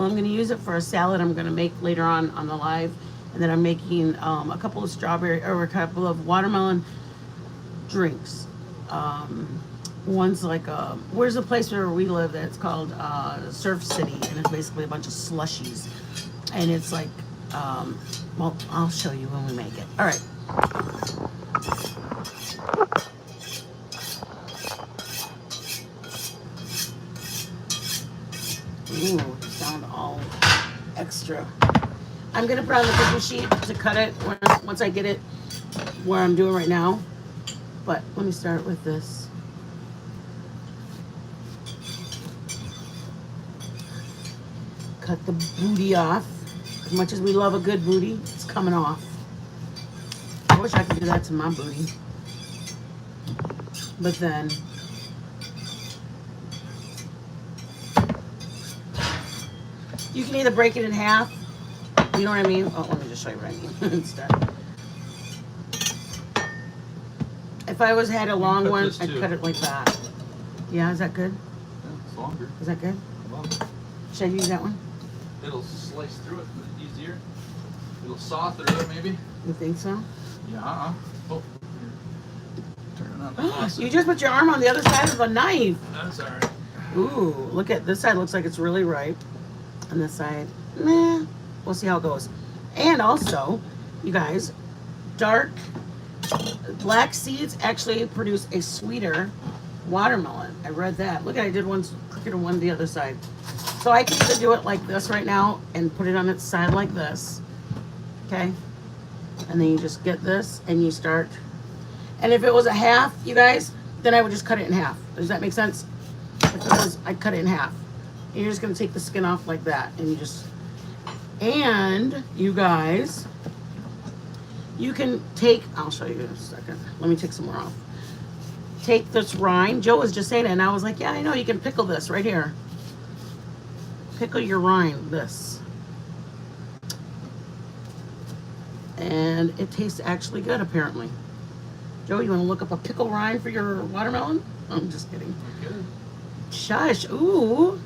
Well, I'm going to use it for a salad I'm going to make later on the live. And then I'm making a couple of strawberry or a couple of watermelon drinks. Um, One's like where's the place where we live that's called Surf City, and it's basically a bunch of slushies, and it's like, well, I'll show you when we make it. All right. Ooh, sound all extra. I'm gonna put on the cookie sheet to cut it once I get it where I'm doing right now. But let me start with this. Cut the booty off. As much as we love a good booty, it's coming off. I wish I could do that to my booty. But then you can either break it in half. You know what I mean? Oh, let me just show you what I mean instead. If I had a long one, I'd cut it like that. Yeah, is that good? Yeah, it's longer. Is that good? Well, should I use that one? It'll slice through it easier. It'll saw through it, maybe. You think so? Yeah. Oh, turn on the faucet. You just put your arm on the other side of a knife. That's all right. Ooh, look at this side. Looks like it's really ripe. On this side, meh. We'll see how it goes. And also, you guys, black seeds actually produce a sweeter watermelon. I read that. Look, I did one crooked and one the other side. So I can either do it like this right now and put it on its side like this. Okay? And then you just get this and you start. And if it was a half, you guys, then I would just cut it in half. Does that make sense? If it was, I'd cut it in half. And you're just going to take the skin off like that. And you just... And you guys, you can take, I'll show you in a second. Let me take some more off. Take this rind. Joe was just saying it, and I was like, yeah, I know, you can pickle this right here. Pickle your rind, this. And it tastes actually good, apparently. Joe, you want to look up a pickle rind for your watermelon? I'm just kidding. Okay. Shush. Ooh.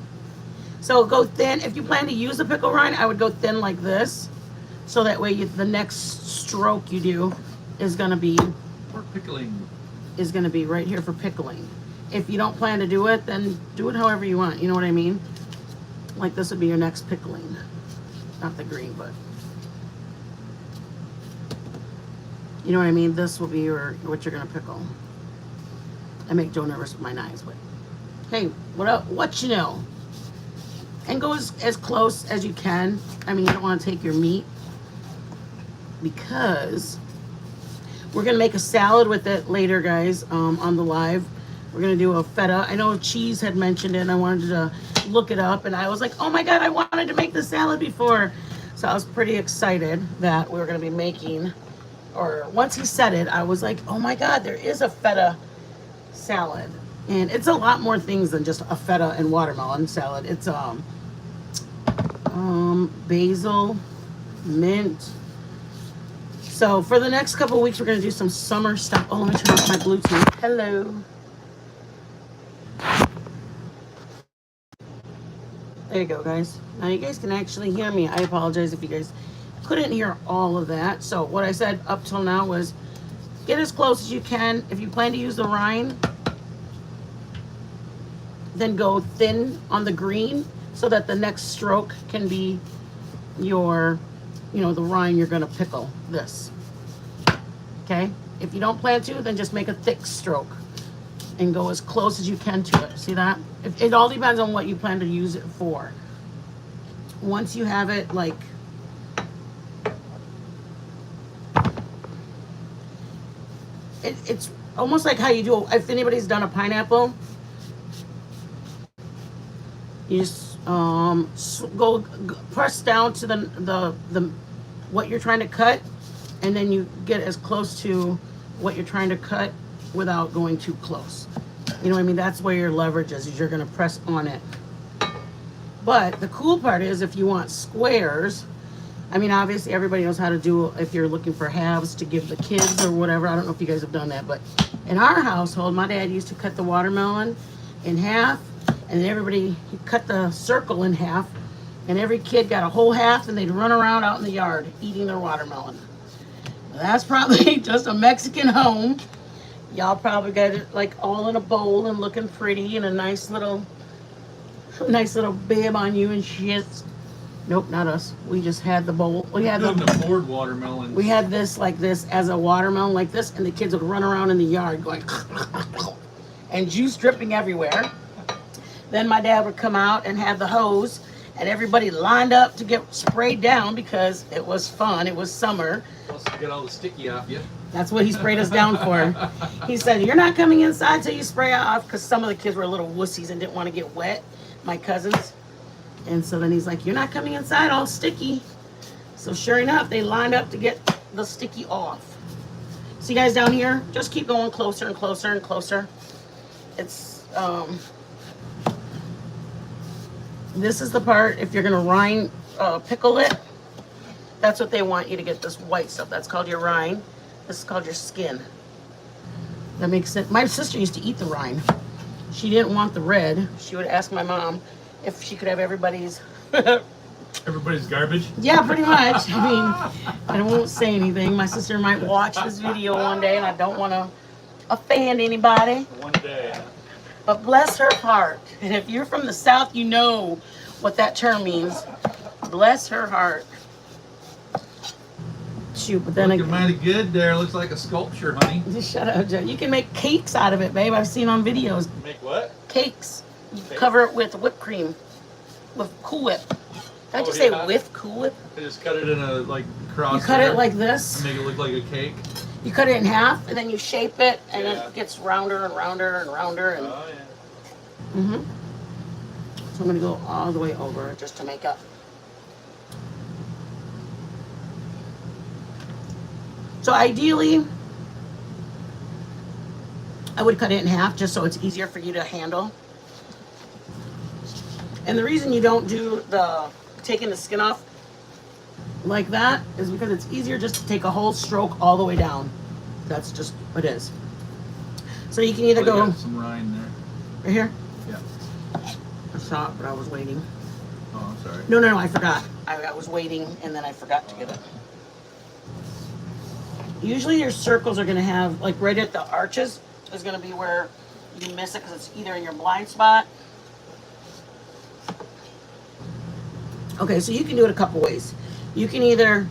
So go thin. If you plan to use a pickle rind, I would go thin like this. So that way the next stroke you do is going to be... For pickling. Is going to be right here for pickling. If you don't plan to do it, then do it however you want. You know what I mean? Like this would be your next pickling. Not the green, but... You know what I mean? This will be what you're going to pickle. I make Joe nervous with my knives, but... Hey, what you know? And go as close as you can. I mean, you don't want to take your meat because we're going to make a salad with it later, guys, on the live. We're going to do a feta. I know Cheese had mentioned it, and I wanted to look it up, and I was like, oh my God, I wanted to make the salad before. So I was pretty excited that we were going to be making, or once he said it, I was like, oh my God, there is a feta salad. And it's a lot more things than just a feta and watermelon salad. It's basil, mint. So for the next couple of weeks, we're going to do some summer stuff. Oh, let me turn off my Bluetooth. Hello. There you go, guys. Now you guys can actually hear me. I apologize if you guys couldn't hear all of that. So what I said up till now was get as close as you can. If you plan to use the rind, then go thin on the green so that the next stroke can be your, the rind you're going to pickle this. Okay? If you don't plan to, then just make a thick stroke and go as close as you can to it. See that? It all depends on what you plan to use it for. Once you have it, like, it's almost like how you do, if anybody's done a pineapple, you just go press down to the what you're trying to cut, and then you get as close to what you're trying to cut without going too close. You know what I mean? That's where your leverage is you're going to press on it. But the cool part is if you want squares, I mean, obviously everybody knows how to do, if you're looking for halves to give the kids or whatever. I don't know if you guys have done that, but in our household, my dad used to cut the watermelon in half, and then everybody cut the circle in half, And every kid got a whole half, and they'd run around out in the yard eating their watermelon. That's probably just a Mexican home. Y'all probably got it like all in a bowl and looking pretty and a nice little bib on you and shit. Nope, not us. We just had the bowl. We had Couldn't the, afford watermelons. we had this like this as a watermelon like this, and the kids would run around in the yard going and juice dripping everywhere. Then my dad would come out and have the hose, and everybody lined up to get sprayed down because it was fun. It was summer. Plus to get all the sticky off you. That's what he sprayed us down for. He said, "You're not coming inside till you spray off," because some of the kids were little wussies and didn't want to get wet, my cousins. And so then he's like, "You're not coming inside all sticky." So sure enough, they lined up to get the sticky off. See guys down here? Just keep going closer and closer and closer. It's, this is the part, if you're gonna rind, pickle it, that's what they want you to get, this white stuff. That's called your rind. This is called your skin. That makes sense. My sister used to eat the rind. She didn't want the red. She would ask my mom if she could have everybody's. Everybody's garbage. Yeah, pretty much. I mean, I won't say anything. My sister might watch this video one day, and I don't want to offend anybody. One day. But bless her heart. And if you're from the South, you know what that term means. Bless her heart. Shoot, but then Looking mighty good there. Looks like a sculpture, honey. just shut up, Joe. You can make cakes out of it, babe. I've seen on videos. Make what? Cakes. You Cake? cover it with whipped cream, with Cool Whip. Did I just say yeah? with Cool Whip? I just cut it in a like cross. You cut there it like this. to make it look like a cake. You cut it in half, and then you shape it, and Yeah. it gets rounder and rounder and rounder. And Oh yeah. So I'm gonna go all the way over just to make up. So ideally, I would cut it in half just so it's easier for you to handle. And the reason you don't do the taking the skin off like that is because it's easier just to take a whole stroke all the way down. That's just what it is. So you can either Oh, you go got some rind there. right here. Yeah. I saw it, but I was waiting. Oh, I'm sorry. No, I forgot. I was waiting and then I forgot to get it. Usually your circles are gonna have, like right at the arches is gonna be where you miss it because it's either in your blind spot. Okay, so you can do it a couple ways. You can either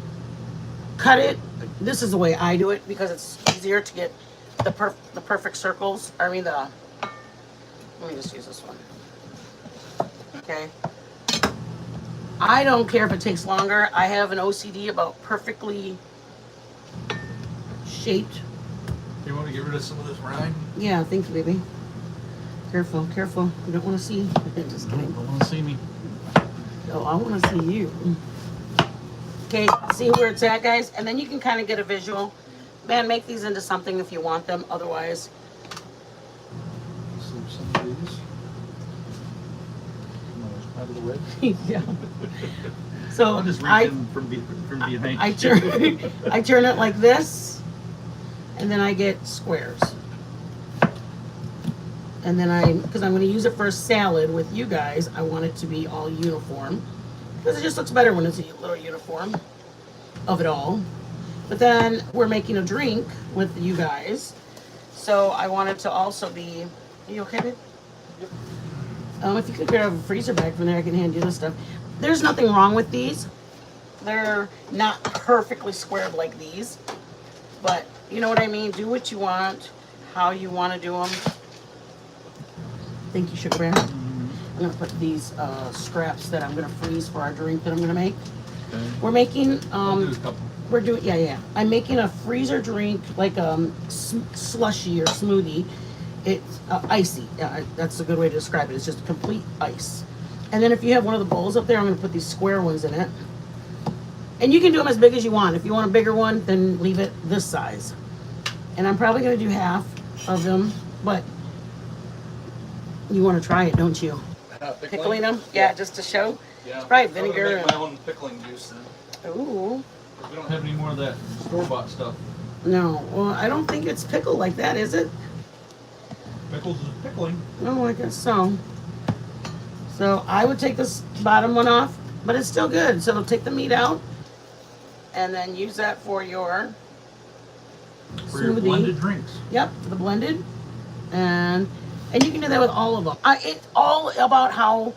cut it, this is the way I do it because it's easier to get the perfect circles. I mean let me just use this one. Okay. I don't care if it takes longer. I have an OCD about perfectly shaped. You want to get rid of some of this rind? Yeah, thank you, baby. Careful, careful. You don't want to see. Just kidding. Don't want to see me. Oh, I want to see you. Okay, see where it's at, guys? And then you can kind of get a visual. Man, make these into something if you want them. Otherwise, So some of these. Out of the way. yeah. So I'll just reach in from behind. I turn it like this, and then I get squares. And then because I'm going to use it for a salad with you guys, I want it to be all uniform. Because it just looks better when it's a little uniform of it all. But then we're making a drink with you guys. So I want it to also be, are you okay, babe? Yep. If you could grab a freezer bag from there, I can hand you this stuff. There's nothing wrong with these. They're not perfectly squared like these. But you know what I mean? Do what you want, how you want to do them. Thank you, Sugar Bear. I'm going to put these scraps that I'm going to freeze for our drink that I'm going to make. Okay. We're making, I'll do a couple. we're doing, yeah. I'm making a freezer drink, like slushy or smoothie. It's icy. That's a good way to describe it. It's just complete ice. And then if you have one of the bowls up there, I'm going to put these square ones in it. And you can do them as big as you want. If you want a bigger one, then leave it this size. And I'm probably going to do half of them, but you want to try it, don't you? Pickling them? Yeah, just to show. Yeah. It's probably I'm gonna vinegar. make my own pickling juice then. Ooh. We don't have any more of that store-bought stuff. No. Well, I don't think it's pickled like that, is it? Pickles is pickling. No, I guess so. So I would take this bottom one off but it's still good. So take the meat out and then use that for your your smoothie. blended drinks. Yep, for the blended, and you can do that with all of them. It's all about how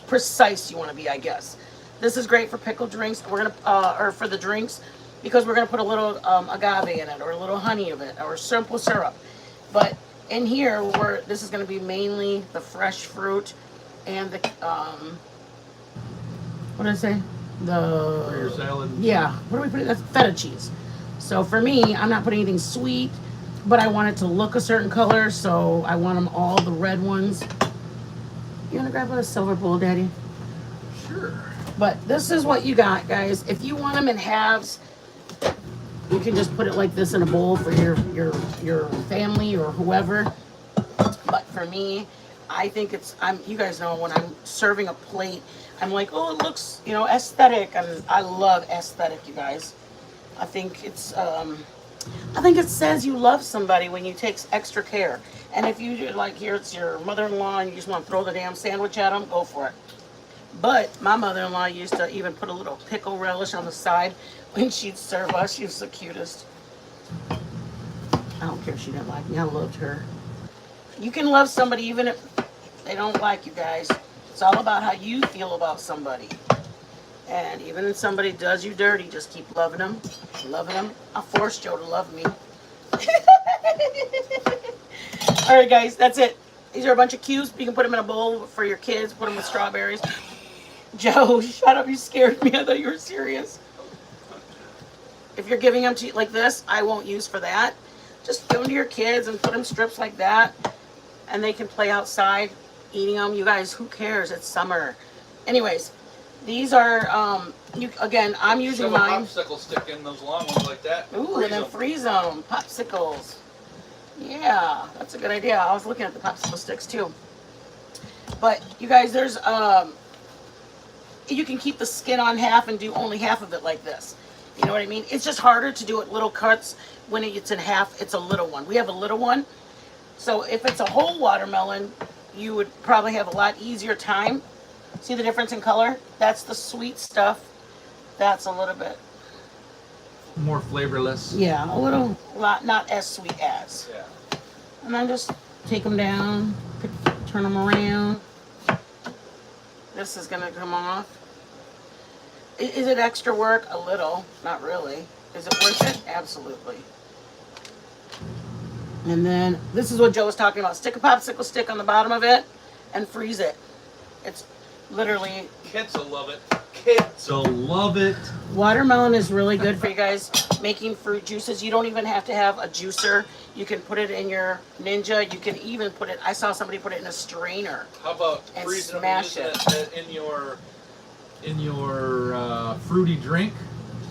precise you want to be, I guess. This is great for pickled drinks. We're gonna or for the drinks because we're gonna put a little agave in it or a little honey of it or simple syrup. But in here, this is gonna be mainly the fresh fruit and the what did I say? For your salad. Yeah, what do we put in? That's feta cheese. So for me, I'm not putting anything sweet, but I want it to look a certain color, so I want them all the red ones. You want to grab a silver bowl, Daddy? Sure. But this is what you got, guys. If you want them in halves, you can just put it like this in a bowl for your family or whoever. But for me, I think you guys know when I'm serving a plate, I'm like, oh, it looks, aesthetic, and I love aesthetic, you guys. I think it says you love somebody when you take extra care. And if you do, like, here it's your mother-in-law and you just want to throw the damn sandwich at them, go for it. But my mother-in-law used to even put a little pickle relish on the side when she'd serve us. She was the cutest. I don't care if she didn't like me. I loved her. You can love somebody even if they don't like you, guys. It's all about how you feel about somebody. And even if somebody does you dirty, just keep loving them, loving them. I forced Joe to love me. All right, guys, that's it. These are a bunch of cubes. You can put them in a bowl for your kids. Put them with strawberries. Joe, shut up. You scared me. I thought you were serious. If you're giving them to like this, I won't use for that. Just give them to your kids and put them strips like that. And they can play outside eating them. You guys, who cares? It's summer. Anyways, these are, I'm using mine. Shove a popsicle stick in those long ones like that. Ooh, and then freeze them. Popsicles. Yeah, that's a good idea. I was looking at the popsicle sticks too. But you guys, there's you can keep the skin on half and do only half of it like this. You know what I mean? It's just harder to do it little cuts when it's in half. It's a little one. We have a little one. So if it's a whole watermelon, you would probably have a lot easier time. See the difference in color? That's the sweet stuff. That's a little bit more flavorless. Yeah, a lot, not as sweet as. Yeah. And then just take them down, turn them around. This is gonna come off. Is it extra work? A little, not really. Is it worth it? Absolutely. And then this is what Joe was talking about. Stick a popsicle stick on the bottom of it and freeze it. It's literally. Kids will love it. Kids will love it. Watermelon is really good for you guys making fruit juices. You don't even have to have a juicer. You can put it in your Ninja. You can even put it, I saw somebody put it in a strainer. How about and freezing smash them and using it in your fruity drink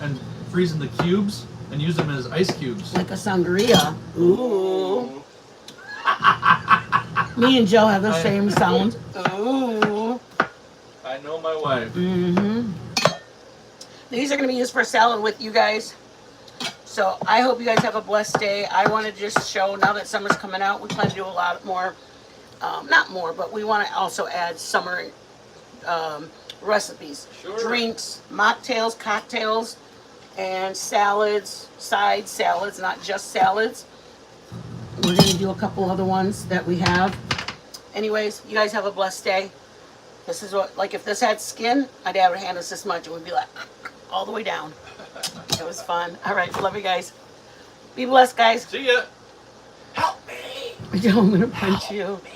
and freezing the cubes and use them as ice cubes? Like a sangria. Ooh. Me and Joe have the same sound. Ooh. I know my wife. Mm-hmm. These are going to be used for salad with you guys. So I hope you guys have a blessed day. I want to just show, now that summer's coming out, we plan to do a lot more, not more, but we want to also add summer recipes. Sure. Drinks, mocktails, cocktails, and salads, side salads, not just salads. We're going to do a couple other ones that we have. Anyways, you guys have a blessed day. This is what, like if this had skin, I'd have a hand us this much and we'd be like, all the way down. It was fun. All right, love you guys. Be blessed, guys. See ya. Help me. Joe, I'm going to punch you. Me.